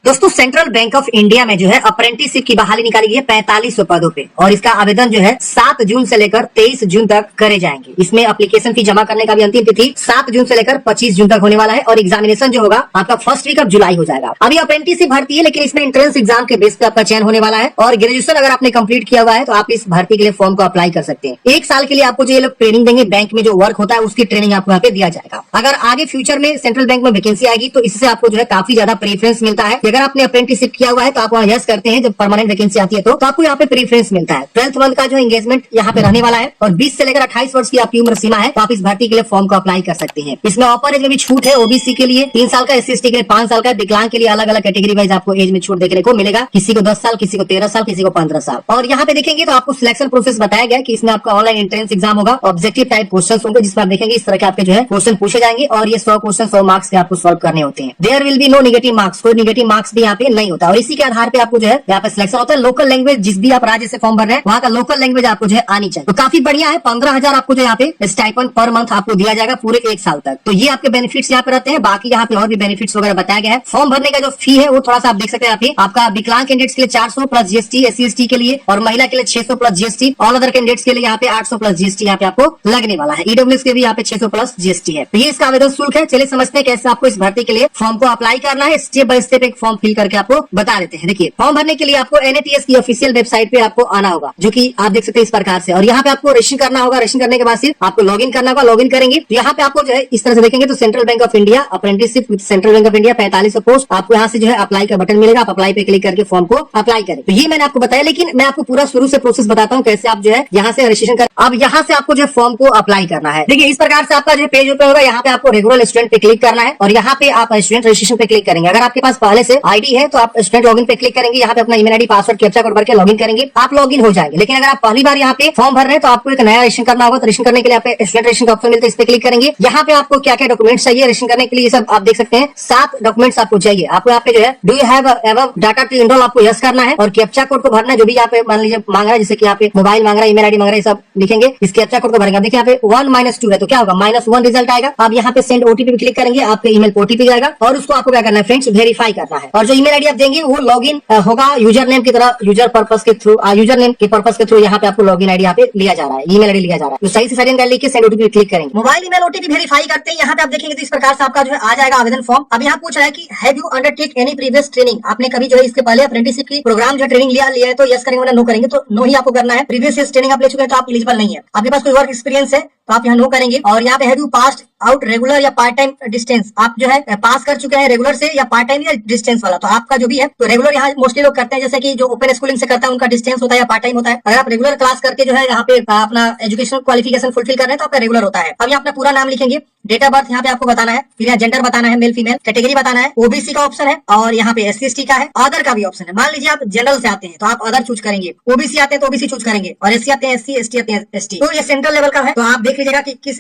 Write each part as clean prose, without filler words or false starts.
दोस्तों central bank of India में जो है अप्रेंटिसशिप की बहाली निकाली गई है 4500 पदों पे और इसका आवेदन जो है 7 जून से लेकर 23 जून तक करे जाएंगे। इसमें एप्लीकेशन फी जमा करने का भी अंतिम तिथि 7 जून से लेकर 25 जून तक होने वाला है और एग्जामिनेशन जो होगा आपका फर्स्ट वीक ऑफ जुलाई हो जाएगा। अभी अप्रेंटिसशिप भर्ती है लेकिन इसमें एंट्रेंस एग्जाम के बेस पे आपका चयन होने वाला है और ग्रेजुएशन अगर आपने कंप्लीट किया हुआ है तो आप इस भर्ती के लिए फॉर्म को अप्लाई कर सकते हैं। 1 साल के लिए आपको जो ये लोग ट्रेनिंग देंगे, बैंक में जो वर्क होता है उसकी ट्रेनिंग आपको यहाँ पे दिया जाएगा। अगर आगे फ्यूचर में सेंट्रल बैंक में वैकेंसी आएगी तो इससे आपको जो है काफी ज्यादा प्रेफरेंस मिलता है। अगर आपने अप्रेंटिसशिप किया हुआ है तो आप वहाँ यस करते हैं, जब परमानेंट वैकेंसी आती है तो आपको यहाँ पे प्रेफरेंस मिलता है। 12th मंथ का जो एंगेजमेंट यहाँ पे रहने वाला है और 20 से लेकर 28 वर्ष की आपकी उम्र सीमा है तो आप इस भर्ती के लिए फॉर्म को अप्लाई कर सकते हैं। इसमें अपर एज में भी छूट है। ओबीसी के लिए 3 साल का, SC ST के लिए 5 साल का, विकलांग के लिए अलग अलग कैटेगरी वाइज आपको एज में छूट देखने को मिलेगा। किसी को 10 साल, किसी को 13 साल, किसी को 15 साल। और यहाँ पे देखेंगे तो आपको सिलेक्शन प्रोसेस बताया गया कि इसमें आपका ऑनलाइन एंट्रेंस एग्जाम होगा, ऑब्जेक्टिव टाइप क्वेश्चन होंगे जिसमें आप देखेंगे इस तरह के आपके जो है क्वेश्चन पूछे जाएंगे और ये 100 क्वेश्चन 100 मार्क्स के आपको सॉल्व करने होते हैं। There will be no negative marks, कोई नेगेटिव मार्क्स भी यहाँ पे नहीं होता और इसी के आधार पे आपको जो है यहाँ पे सिलेक्शन होता है। लोकल लैंग्वेज, जिस भी आप राज्य से फॉर्म भर रहे हैं वहाँ का लोकल लैंग्वेज आपको जो है आनी चाहिए। तो काफी बढ़िया है। 15,000 आपको जो यहाँ पे स्टाइपेंड पर मंथ आपको दिया जाएगा पूरे 1 साल तक। तो ये आपके बेनिफिट्स यहाँ पे रहते हैं। बाकी यहाँ पे और भी बेनिफिट्स वगैरह बताया गया है। फॉर्म भरने का जो फी है वो थोड़ा सा आप देख सकते हैं। यहाँ पे आपका विकलांग कैंडिडेट्स के लिए 400 प्लस GST, SC ST के लिए और महिला के लिए 600 plus GST, all other candidates के लिए यहाँ पे 800 प्लस GST यहाँ पे आपको लगने वाला है। EWS के भी यहाँ पे 600 प्लस GST है। तो ये इसका आवेदन शुल्क है। चलिए समझते हैं कैसे आपको इस भर्ती के लिए फॉर्म को अप्लाई करना है। स्टेप बाय स्टेप एक फॉर्म फिल करके आपको बता देते हैं। देखिए, फॉर्म भरने के लिए आपको NATS की ऑफिशियल वेबसाइट पे आपको आना होगा, जो कि आप देख सकते हैं इस प्रकार से। और यहाँ पे आपको रजिस्ट्रेशन करना होगा। रजिस्ट्रेशन करने के बाद सिर्फ आपको लॉगिन करना होगा। लॉगिन करेंगे तो यहाँ पे आपको जो है इस तरह से देखेंगे तो central bank of India apprenticeship with central bank of India 4500 post, आपको यहाँ से जो है अप्लाई का बटन मिलेगा। आप अप्लाई पे क्लिक करके फॉर्म को अप्लाई करें। तो ये मैंने आपको बताया, लेकिन मैं आपको पूरा शुरू से प्रोसेस बताता हूँ कैसे आप जो है यहाँ से रजिस्ट्रेशन कर। अब यहाँ से आपको जो है फॉर्म को अप्लाई करना है। देखिए इस प्रकार से आपका जो पेज ओपन होगा। यहाँ पे आपको रेगुलर स्टूडेंट पे क्लिक करना है और यहाँ पे आप स्टूडेंट रजिस्ट्रेशन पे क्लिक करेंगे। अगर आपके पास पहले से आईडी है तो आप स्टूडेंट लॉगिन पे क्लिक करेंगे। यहाँ पे अपना email ID, password, captcha code भर के लॉगिन करेंगे, आप लॉगिन हो जाएंगे। लेकिन अगर आप पहली बार यहाँ पे फॉर्म भर रहे हैं तो आपको एक नया रजिस्ट्रेशन करना होगा। तो रजिस्ट्रेशन करने के लिए आप स्टूडेंट रजिस्ट्रेशन का ऑप्शन मिलता है, इस पे क्लिक करेंगे। यहाँ पे आपको क्या क्या डॉक्यूमेंट्स चाहिए रजिस्ट्रेशन करने के लिए, सब आप देख सकते हैं। 7 डॉक्यूमेंट्स आपको चाहिए। आपको यहाँ पे जो है do you have above data to enroll आपको यस करना है और कैप्चा कोड को भरना है। जो भी यहाँ पे मान लीजिए मांग रहा है, जैसे कि यहाँ पे मोबाइल मांग रहा है, ईमेल आईडी मांग रहा है, सब लिखेंगे। इस कैप्चा कोड को भरेंगे। देखिए यहाँ पे 1-2 है तो क्या होगा, -1 रिजल्ट आएगा। आप यहाँ पे सेंड OTP पे क्लिक करेंगे, आपके ईमेल पे OTP जाएगा और उसको आपको क्या करना है फ्रेंड्स, वेरीफाई करना है। और जो ईमेल आईडी आप देंगे वो लॉगिन होगा यूजर नेम की तरह, यूजर पर्पस के थ्रू, यूजर नेम के पर्पस के थ्रू यहाँ पे आपको लॉगिन आईडी यहाँ पे लिया जा रहा है, ईमेल आईडी लिया जा रहा है। तो सही से सारी जानकारी लिख के सेंड OTP पे क्लिक करेंगे। मोबाइल ईमेल OTP वेरीफाई करते हैं। यहाँ पे आप देखेंगे तो इस प्रकार से आपका जो है आ जाएगा आवेदन फॉर्म। अब यहाँ पूछ रहा है कि have you undertake any previous training, आपने कभी जो है इसके पहले अप्रेंटिसशिप की प्रोग्राम जो ट्रेनिंग लिया है तो यस करेंगे वरना नो करेंगे। तो नो ही आपको करना है। प्रीवियस ट्रेनिंग आप ले चुके हैं तो आप एलिजिबल नहीं है। आपके पास कोई वर्क एक्सपीरियंस है तो आप यहाँ नो करेंगे। और यहाँ पे have you passed out regular या पार्ट टाइम डिस्टेंस, आप जो है पास कर चुके हैं रेगुलर से या पार्ट टाइम या डिस्टेंस वाला। तो आपका जो भी है तो रेगुलर यहाँ मोस्टली लोग करते हैं, जैसे कि जो ओपन स्कूलिंग से करता है उनका डिस्टेंस होता है या पार्ट टाइम होता है। अगर आप रेगुलर क्लास करके जो है यहाँ पे अपना एजुकेशनल क्वालिफिकेशन फुलफिल कर रहे हैं तो आपका रेगुलर होता है। अब यहाँ अपना पूरा नाम लिखेंगे, डेट ऑफ बर्थ यहाँ पे आपको बताना है, फिर यहाँ जेंडर बताना है, मेल फीमेल, कैटेगरी बताना है, OBC का ऑप्शन है और यहाँ पे SC ST का है, अदर का भी ऑप्शन है। मान लीजिए आप जनरल से आते हैं तो आप अदर चूज करेंगे, OBC आते हैं तो OBC चूज करेंगे और SC आते हैं SC, ST आते हैं ST। तो ये सेंट्रल लेवल का है। तो आप देख लीजिएगा कि किस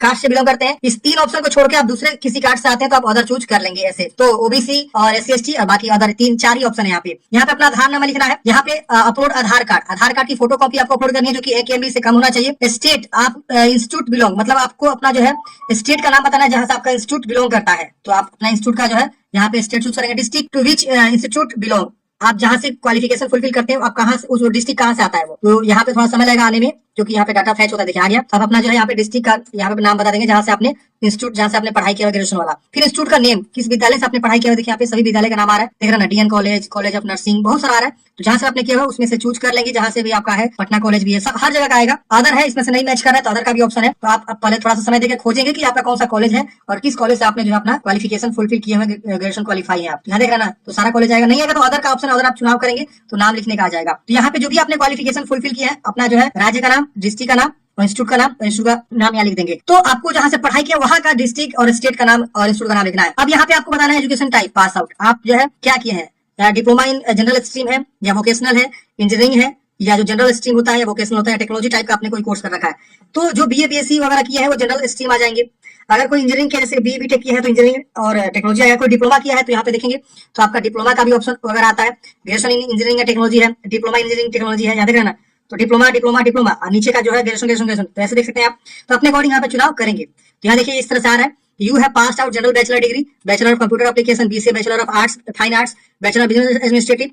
कास्ट से बिलोंग करते हैं। इस 3 ऑप्शन को छोड़ के आप दूसरे किसी कास्ट से आते हैं तो आप अदर चूज कर लेंगे ऐसे। तो OBC और SC ST और बाकी अदर 3-4 ही ऑप्शन है यहाँ पे। यहाँ पे अपना आधार नंबर लिखना है। यहाँ पे अपलोड आधार कार्ड की फोटो कॉपी आपको अपलोड करनी है जो कि 1 MB से कम होना चाहिए। स्टेट, आप इंस्टीट्यूट बिलोंग, मतलब आपको अपना जो है स्टेट का नाम बताना है जहां से आपका इंस्टीट्यूट बिलोंग करता है। तो आप अपना इंस्टीट्यूट का जो है यहाँ पे स्टेट चूज करेंगे। District to which institute belong, आप जहां से क्वालिफिकेशन फुलफिल करते हैं आप कहाँ से, उस डिस्ट्रिक्ट कहाँ से आता है वो। तो यहाँ पे थोड़ा समय लगेगा आने में क्योंकि यहाँ पे डाटा फैच होता है। देखिए आ गया। अब अपना जो है यहाँ पे डिस्ट्रिक्ट का यहाँ पे नाम बता देंगे जहां से आपने इंस्टीट्यूट, जहां से आपने पढ़ाई किया ग्रेजुएशन वाला। फिर इंस्टीट्यूट का नेम, किस विद्यालय से आपने पढ़ाई किया। देखिए यहाँ पे सभी विद्यालय का नाम आ रहा है, देख रहे ना, DN college, college of nursing, बहुत सारा आ रहा है। तो जहां से आपने किया हुआ उसमें से चूज कर लेंगे। जहां से भी आपका है, पटना कॉलेज भी है, सब हर जगह का आएगा। अदर है, इसमें से नहीं मैच कर रहा है तो अदर का भी ऑप्शन है। तो आप पहले थोड़ा सा समय देकर खोजेंगे कि आपका कौन सा कॉलेज है और किस कॉलेज से आपने जो है अपना क्वालिफिकेशन फुलफिल किए हुए, ग्रेजुएशन क्वालिफाई है आप। यहाँ देख रहे ना, तो सारा कॉलेज आएगा। नहीं आएगा तो अदर का ऑप्शन, अदर आप चुनाव करेंगे तो नाम लिखने का आ जाएगा। तो यहाँ पे जो भी आपने क्वालिफिकेशन फुलफिल किया है, अपना जो है राज्य का नाम, डिस्ट्रिक्ट का नाम, इंस्टीट्यूट का नाम, इंस्टीट्यूट का नाम यहाँ लिख देंगे। तो आपको जहां से पढ़ाई किया वहां का डिस्ट्रिक्ट और स्टेट का नाम और इंस्टीट्यूट का नाम लिखना है। अब यहाँ पे आपको बताना है एजुकेशन टाइप, पास आउट, आप जो है क्या किए हैं, डिप्लोमा इन जनरल स्ट्रीम है या वोकेशनल है, इंजीनियरिंग है या जो जनरल स्ट्रीम होता है या वोकेशनल होता है, टेक्नोलॉजी टाइप का आपने कोई कोर्स कर रखा है तो जो BA BSc वगैरह किया है वो जनरल स्ट्रीम आ जाएंगे। अगर कोई इंजीनियरिंग किया, जैसे BE BTech किया है तो इंजीनियरिंग और टेक्नोलॉजी आएगा। कोई डिप्लोमा किया है तो यहाँ पे देखेंगे तो आपका डिप्लोमा का भी ऑप्शन वगैरह आता है। ग्रेजुएशन इन इंजीनियरिंग या टेक्नोलॉजी है, डिप्लोमा इंजीनियरिंग टेक्नोलॉजी है, यहाँ देख रहे ना। तो डिप्लोमा डिप्लोमा डिप्लोमा नीचे का जो है ग्रेजुएशन ग्रेजुएशन ग्रेजुएशन, तो ऐसे देख सकते हैं आप। तो अपने अकॉर्डिंग यहाँ पे चुनाव करेंगे। तो यहाँ देखिए इस तरह से आ रहा है you have passed out general bachelor degree, bachelor of computer application, BCA, bachelor of arts fine arts, bachelor of business administrative,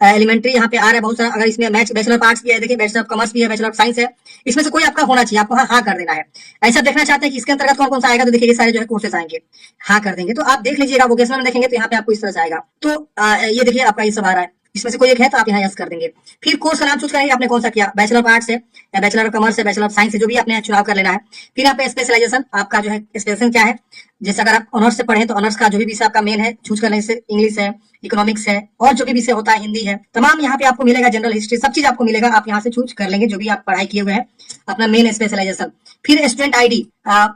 elementary यहाँ पे आ रहा है बहुत सारा। अगर इसमें मैच बैचलर ऑफ आर्ट्स भी है, देखिए बैचलर ऑफ कॉमर्स भी है, बैचलर ऑफ साइंस है, इसमें से कोई आपका होना चाहिए, आपको हाँ कर देना है। ऐसा देखना चाहते हैं कि इसके अंतर्गत कौन कौन सा आएगा, तो देखिए ये सारे जो है कोर्सेज आएंगे, हाँ कर देंगे। तो आप देख लीजिएगा, वोकेशनल में देखेंगे तो यहाँ पे आपको इस तरह से आएगा। तो ये देखिए आपका ये सब आ रहा है, इसमें से कोई एक है तो आप यहाँ यस कर देंगे। फिर कोर्स का नाम चूज करेंगे, आपने कौन सा किया, बैचलर ऑफ आर्ट्स है या बैचलर ऑफ कॉमर्स है, बैचलर ऑफ साइंस है, जो भी आपने चुनाव कर लेना है। फिर यहाँ पे स्पेशलाइजेशन, आपका जो है स्पेशलाइजेशन क्या है, जैसे अगर आप ऑनर्स से पढ़े तो ऑनर्स का जो भी विषय आपका मेन है चूज करने से, इंग्लिश है, इकोनॉमिक्स है, और जो भी विषय होता है हिंदी है, तमाम यहाँ पे आपको मिलेगा, जनरल हिस्ट्री सब चीज आपको मिलेगा। आप यहाँ से चूज कर लेंगे जो भी आप पढ़ाई किए हुए हैं, अपना मेन स्पेशलाइजेशन। फिर स्टूडेंट आईडी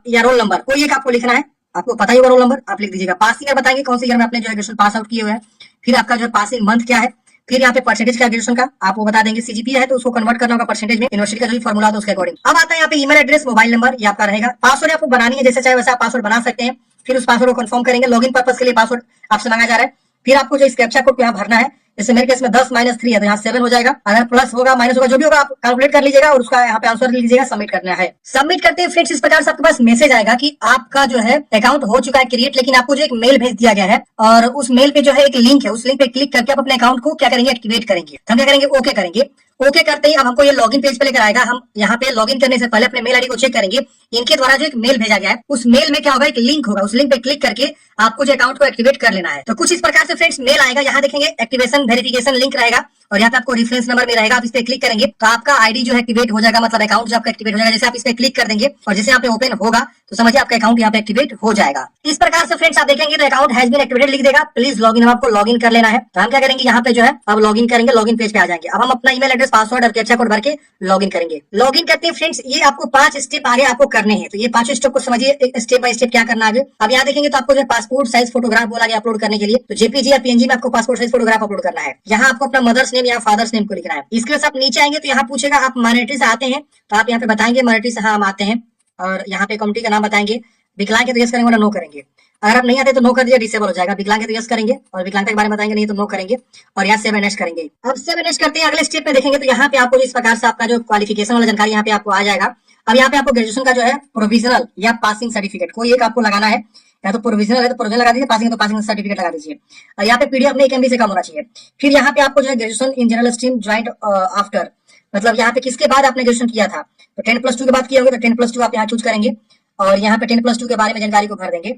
या रोल नंबर कोई एक आपको लिखना है, आपको पता ही होगा रोल नंबर, आप लिख दीजिएगा। पासिंग ईयर बताएंगे कौन सी ईयर में आपने जो है ग्रेजुएशन पास आउट किए हुए हैं। फिर आपका जो पासिंग मंथ क्या है, फिर यहाँ पे परसेंटेज क्या ग्रेजुएशन का आप वो बता देंगे। सीजीपीए है तो उसको कन्वर्ट करना होगा परसेंटेज में, यूनिवर्सिटी का जो भी फॉर्मूला है उसके अकॉर्डिंग। अब आता है यहाँ पे ईमेल एड्रेस, मोबाइल नंबर, ये आपका रहेगा। पासवर्ड आपको बनानी है, जैसे चाहे वैसा आप पासवर्ड बना सकते हैं। फिर उस पासवर्ड को कंफर्म करेंगे, लॉगिन पर्पस के लिए पासवर्ड आपसे मांगा जा रहा है। फिर आपको जो इस कैप्चा कोड को यहाँ भरना है, जैसे मेरे केस में 10 - 3 है तो यहाँ 7 हो जाएगा, अगर प्लस होगा माइनस होगा जो भी होगा आप कैलकुलेट कर लीजिएगा और उसका यहाँ पे आंसर लिख लीजिएगा, सबमिट करना है। सबमिट करते हैं फ्रेंड्स इस प्रकार से आपके पास मैसेज आएगा कि आपका जो है अकाउंट हो चुका है क्रिएट, लेकिन आपको जो एक मेल भेज दिया गया है और उस मेल पे जो है एक लिंक है, उस लिंक पे क्लिक करके आप अपने अकाउंट को क्या करेंगे, एक्टिवेट करेंगे। हम क्या करेंगे, ओके करेंगे। ओके करते ही अब हमको ये लॉगिन पेज पे लेकर आएगा। हम यहाँ पे लॉगिन करने से पहले अपने मेल आईडी को चेक करेंगे। इनके द्वारा जो एक मेल भेजा गया है उस मेल में क्या होगा, एक लिंक होगा, उस लिंक पे क्लिक करके आपको जो अकाउंट को एक्टिवेट कर लेना है। तो कुछ इस प्रकार से फ्रेंड्स मेल आएगा, यहाँ देखेंगे एक्टिवेशन वेरिफिकेशन लिंक रहेगा और यहाँ पे आपको रेफरेंस नंबर भी रहेगा। आप इस पे क्लिक करेंगे तो आपका आईडी जो है एक्टिवेट हो जाएगा, मतलब अकाउंट जो आपका एक्टिवेट हो जाएगा। जैसे आप इस पे क्लिक कर देंगे और जैसे यहाँ पे ओपन होगा तो समझिए आपका अकाउंट यहाँ पे एक्टिवेट हो जाएगा। इस प्रकार से फ्रेंड्स आप देखेंगे तो अकाउंट हैज बीन एक्टिवेटेड लिख देगा, प्लीज लॉगिन, आपको लॉगिन कर लेना है। तो हम क्या करेंगे, यहाँ पे जो है अब लॉगिन करेंगे, लॉगिन पेज पे आ जाएंगे। अब हम अपना ईमेल एड्रेस, पासवर्ड और कैप्चा कोड भर के लॉगिन करेंगे। लॉगिन करते हैं फ्रेंड्स, ये आपको 5 स्टेप आगे आपको करने हैं। तो ये 5 स्टेप को समझिए स्टेप बाय स्टेप क्या करना है। अब यहाँ देखेंगे तो आपको जो पासपोर्ट साइज फोटोग्राफ बोला गया अपलोड करने के लिए, तो जेपीजी या पीएनजी में आपको पासपोर्ट साइज फोटोग्राफ अपलोड करना है। यहाँ आपको अपना मदर्स नेम या फादर्स नेम को लिखना है। इसके बाद आप नीचे आएंगे तो यहाँ पूछेगा आप माइनॉरिटी से आते हैं, तो आप यहाँ पे बताएंगे माइनॉरिटी से हाँ हम आते हैं, और यहाँ पे कम्युनिटी का नाम बताएंगे। विकलांग है तो यस करेंगे वरना नो करेंगे। अगर आप नहीं आते तो नो कर दीजिए, डिसेबल हो जाएगा। विकलांग है तो यस करेंगे और विकलांगता के बारे में बताएंगे, नहीं तो नो करेंगे और यहाँ सेव एंड नेक्स्ट करेंगे। अब सेव एंड नेक्स्ट करते हैं, अगले स्टेप में देखेंगे तो यहाँ पे आपको इस प्रकार से आपका जो क्वालिफिकेशन वाला जानकारी यहाँ पे आपको आ जाएगा। अब यहाँ पे आपको ग्रेजुएशन का जो है प्रोविजनल या पासिंग सर्टिफिकेट कोई एक आपको लगाना है, या तो प्रोविजनल है तो प्रोविजनल लगा दीजिए, पासिंग है तो पासिंग सर्टिफिकेट लगा दीजिए। और यहाँ पे पीडीएफ में 1 MB से कम होना चाहिए। फिर यहाँ पे आपको जो है graduation in general stream joint after, मतलब यहाँ पे किसके बाद आपने ग्रेजुएशन किया था, तो 10+2 के बाद किया होगा तो 10+2 आप यहाँ चूज करेंगे और यहाँ पे 10+2 के बारे में जानकारी को भर देंगे।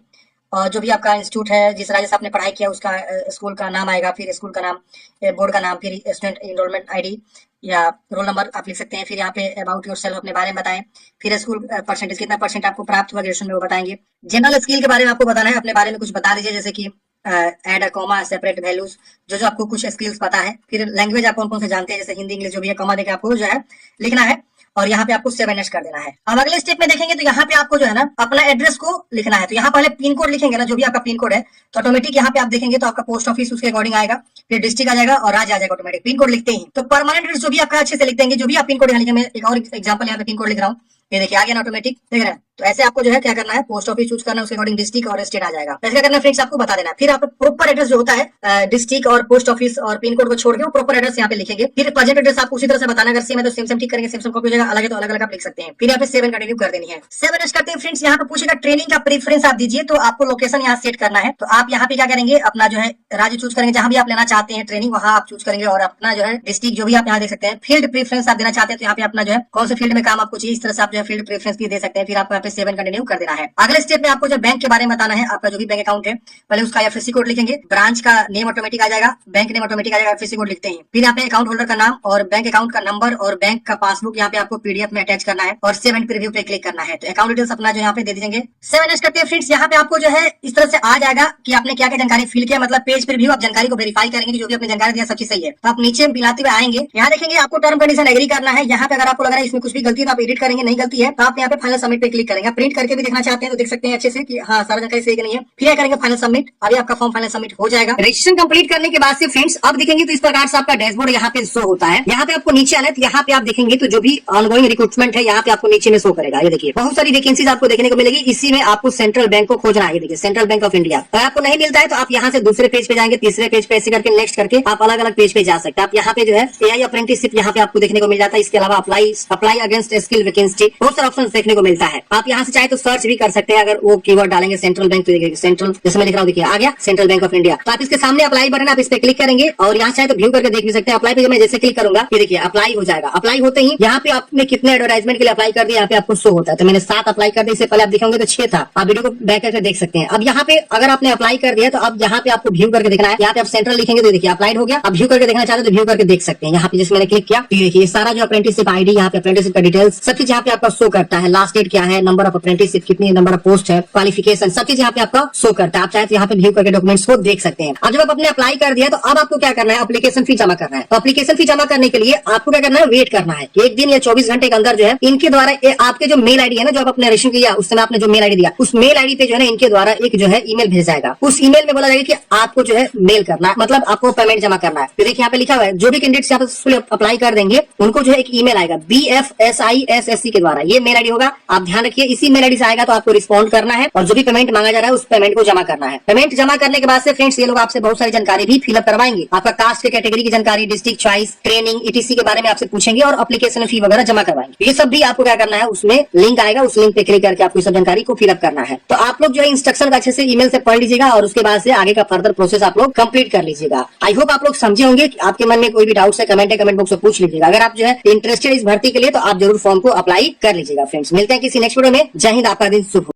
और जो भी आपका इंस्टीट्यूट है, जिस राज्य से आपने पढ़ाई किया उसका स्कूल का नाम आएगा, फिर स्कूल का नाम, बोर्ड का नाम, फिर स्टूडेंट एनरोलमेंट आईडी या रोल नंबर आप लिख सकते हैं। फिर यहाँ पे अबाउट योरसेल्फ अपने बारे में बताएं, फिर स्कूल परसेंटेज कितना परसेंट आपको प्राप्त हुआ ग्रेजुएशन में वो बताएंगे। जनरल स्किल के बारे में आपको बताना है, अपने बारे में कुछ बता दीजिए, जैसे कि add a comma, separate values, जो आपको कुछ स्किल्स पता है। फिर लैंग्वेज आप कौन कौन से जानते हैं, जैसे हिंदी इंग्लिश जो भी है, कॉमा देके आपको जो है लिखना है और यहाँ पे आपको सेव एंड नेक्स्ट कर देना है। अब अगले स्टेप में देखेंगे तो यहाँ पे आपको जो है ना अपना एड्रेस को लिखना है। तो यहाँ पहले पिन कोड लिखेंगे ना, जो भी आपका पिन कोड है, तो ऑटोमेटिक यहाँ पे आप देखेंगे तो आपका पोस्ट ऑफिस उसके अकॉर्डिंग आएगा, फिर डिस्ट्रिक्ट आ जाएगा और राज्य आ जाएगा ऑटोमेटिक पिन कोड लिखते ही। तो परमानेंट एड्रेस जो भी आपका अच्छे से लिख देंगे, जो भी आप पिन कोड यहाँ लिखेंगे। मैं एक और एग्जाम्पल यहाँ पे पिन कोड लिख रहा हूँ, ये देखिए आ गया ना ऑटोमेटिक, देख रहे हैं। तो ऐसे आपको जो है क्या करना है, पोस्ट ऑफिस चूज करना है, उसके अकॉर्डिंग डिस्ट्रिक्ट और स्टेट आ जाएगा। ऐसे क्या करना है फ्रेंड्स आपको बता देना। फिर आप प्रॉपर एड्रेस जो होता है डिस्ट्रिक्ट और पोस्ट ऑफिस और पिन कोड को छोड़ के वो प्रॉपर एड्रेस यहाँ पे लिखेंगे। फिर प्रेजेंट एड्रेस आपको उसी तरह से बताना, अगर सेम है तो सेम ठीक करेंगे, सेम कॉपी हो जाएगा, अलग है तो अलग अलग आप लिख सकते हैं। फिर यहाँ पे 7 कंटिन्यू कर देनी है। 7 नेक्स्ट करते हैं फ्रेंड्स, यहाँ पे पूछेगा ट्रेनिंग का प्रेफरेंस आप दीजिए, तो आपको लोकेशन यहाँ सेट करना है। तो आप यहाँ पे क्या करेंगे, अपना जो है राज्य चूज करेंगे, जहां भी आप लेना चाहते हैं ट्रेनिंग वहां आप चूज करेंगे, और अपना जो है डिस्ट्रिक्ट जो भी आप यहाँ देख सकते हैं। फील्ड प्रेफरेंस आप देना चाहते हैं तो यहाँ पे अपना जो है कौन से फील्ड में काम आपको चाहिए, इस तरह से आप जो है फील्ड प्रेफरेंस भी दे सकते हैं। फिर आपको यहाँ पे 7 कंटिन्यू कर देना है। अगले स्टेप में आपको जो बैंक के बारे में बताना है, आपका जो भी बैंक अकाउंट है पहले उसका IFSC कोड लिखेंगे, ब्रांच का नेम ऑटोमेटिक आ जाएगा, बैंक नेम ऑटोमेटिक आ जाएगा, IFSC कोड लिखते हैं। फिर यहाँ पे अकाउंट होल्डर का नाम और बैंक अकाउंट का नंबर और बैंक का पासबुक यहाँ पे आपको PDF में अटैच करना है और सेव एंड प्रीव्यू पे क्लिक करना है। तो अकाउंट डिटेल्स अपना जो यहाँ पे दे दीजिए। 7 नेक्स्ट करते हैं फ्रेंड्स, यहाँ पे आपको जो है इस तरह से आ जाएगा कि आपने क्या क्या जानकारी फिल किया, मतलब पेज प्रीव्यू आप जानकारी को वेरीफाई करेंगे, जो भी आपने जानकारी दिया सब चीज सही है। तो आप नीचे मिलाते हुए आएंगे, यहाँ देखेंगे आपको टर्म कंडीशन एग्री करना है। यहाँ पे अगर आपको लग रहा है इसमें कुछ भी गलती है तो आप एडिट करेंगे, नहीं गलती है तो आप यहाँ पे फाइनल सबमिट पे क्लिक करेंगे। प्रिंट करके भी देखना चाहते हैं तो देख सकते हैं अच्छे से कि हाँ सारा जानकारी सही नहीं है। फिर क्या करेंगे, फाइनल सबमिट। अभी आपका फॉर्म फाइनल सबमिट हो जाएगा। रजिस्ट्रेशन कंप्लीट करने के बाद से फ्रेंड्स अब देखेंगे तो इस प्रकार से आपका डैशबोर्ड यहाँ पे शो होता है। यहाँ पे आपको नीचे आना है तो यहाँ पे आप देखेंगे तो जो भी ऑनगोइंग रिक्रूटमेंट है यहाँ पे आपको नीचे में शो करेगा। ये देखिए बहुत सारी वैकेंसीज आपको देखने को मिलेगी। इसी में आपको सेंट्रल बैंक को खोजना है। देखिए सेंट्रल बैंक ऑफ इंडिया। अगर आपको नहीं मिलता है तो आप यहाँ से दूसरे पेज पे जाएंगे, तीसरे पेज पे ऐसे करके नेक्स्ट करके आप अलग अलग पेज पे जा सकते हैं। आप यहाँ पे जो है AI अप्रेंटिसशिप यहाँ पे आपको देखने को मिल जाता है। इसके अलावा अप्लाई अगेंस्ट स्किल वैकेंसी, बहुत सारा ऑप्शन देखने को मिलता है। आप यहाँ से चाहे तो सर्च भी कर सकते हैं। अगर वो कीवर्ड डालेंगे सेंट्रल बैंक तो देखिए सेंट्रल, जैसे मैं लिख रहा हूँ, देखिए आ गया सेंट्रल बैंक ऑफ इंडिया। तो आप इसके सामने अप्लाई बटन, आप इस पे क्लिक करेंगे और यहाँ चाहे तो व्यू करके देख भी सकते हैं। अप्लाई पे मैं जैसे क्लिक करूंगा, ये देखिए अप्लाई हो जाएगा। अप्लाई होते ही यहाँ पे आपने कितने एडवर्टाइजमेंट के लिए अप्लाई कर दिया यहाँ पे आपको शो होता है। तो मैंने 7 अप्लाई कर दिया, इससे पहले आप दिखाओगे तो 6 था। आप वीडियो को बैक करके देख सकते हैं। अब यहाँ पे अगर आपने अप्लाई कर दिया तो अब यहाँ पे आपको व्यू करके देखना है। यहाँ पे आप सेंट्रल लिखेंगे तो देखिए अप्लाइड हो गया। अब व्यू करके देखना चाहते हैं तो व्यू करके देख सकते हैं। यहाँ पे जैसे मैंने क्लिक किया तो देखिए सारा जो अप्रेंटिसशिप आईडी, यहाँ पे अप्रेंटिसशिप का डिटेल्स सब चीज यहाँ पे आपका शो करता है। लास्ट डेट क्या है, नंबर ऑफ अप्रेंटिसशिप कितनी, नंबर ऑफ पोस्ट है, क्वालिफिकेशन, सब चीज यहाँ पे आपका शो करता है। आप चाहे तो यहाँ पे व्यू करके डॉक्यूमेंट्स को देख सकते हैं। अब जब आप अपने अप्लाई कर दिया तो अब आपको क्या करना है, एप्लीकेशन फी जमा करना है। तो एप्लीकेशन फी जमा करने के लिए आपको क्या करना है, वेट करना है। 1 दिन या 24 घंटे के अंदर जो है इनके द्वारा आपके जो मेल आईडी है ना, जो आप अपने रजिस्ट्रेशन किया उस समय आपने जो मेल आईडी दिया, उस मेल आईडी पे जो है ना इनके द्वारा एक जो है ईमेल भेजा जाएगा। उस ईमेल में बोला जाएगा कि आपको जो है मेल करना है, मतलब आपको पेमेंट जमा करना है। तो देखिए यहाँ पे लिखा हुआ है, जो भी कैंडिडेट्स यहाँ पे अप्लाई कर देंगे उनको जो है एक ईमेल आएगा BFSISSC के द्वारा। ये मेल आईडी होगा, आप ध्यान रखिए। इसी मेल आईडी से आएगा तो आपको रिस्पॉन्ड करना है और जो भी पेमेंट मांगा जा रहा है उस पेमेंट को जमा करना है। पेमेंट जमा करने के बाद से फ्रेंड्स ये लोग आपसे बहुत सारी जानकारी भी फिलअप करवाएंगे। आपका कास्ट के कैटेगरी की जानकारी, डिस्ट्रिक्ट चॉइस, ट्रेनिंग, ETC के बारे में आपसे पूछेंगे और एप्लीकेशन फी वगैरह जमा करवाएंगे। ये सब भी आपको क्या करना है, उसमें लिंक आएगा, उस लिंक पे क्लिक करके आपको सब जानकारी को फिलअप करना है। तो आप लोग जो है इंस्ट्रक्शन अच्छे से ईमेल से पढ़ लीजिएगा और उसके बाद से आगे का फर्दर प्रोसेस आप लोग कंप्लीट कर लीजिएगा। आई होप आप लोग समझे होंगे। आपके मन में कोई भी डाउट है कमेंट बॉक्स में पूछ लीजिएगा। अगर आप जो है इंटरेस्टेड इस भर्ती के लिए तो आप जरूर फॉर्म को अप्लाई कर लीजिएगा। फ्रेंड्स मिलते हैं किसी नेक्स्ट वीडियो में। जय हिंद, आपका दिन शुभ हो।